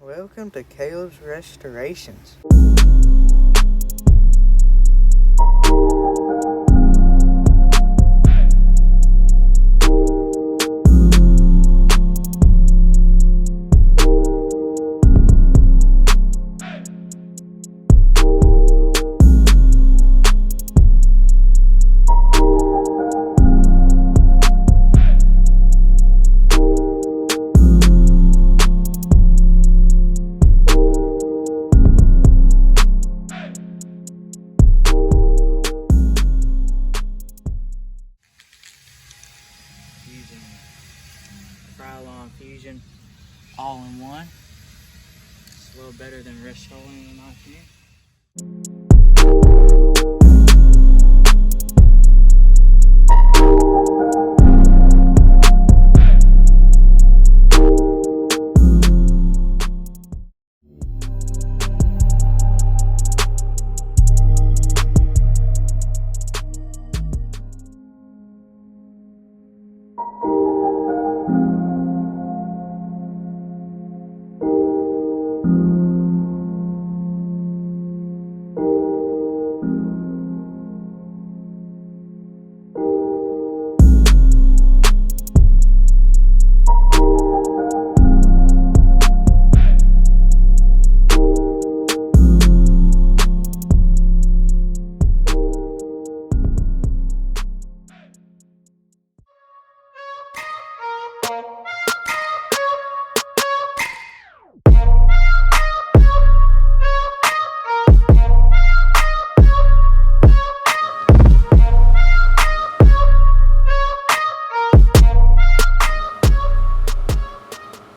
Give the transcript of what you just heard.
Welcome to Kaleb's Restorations. Using Krylon Fusion all in one. It's a little better than wrist rolling in my opinion.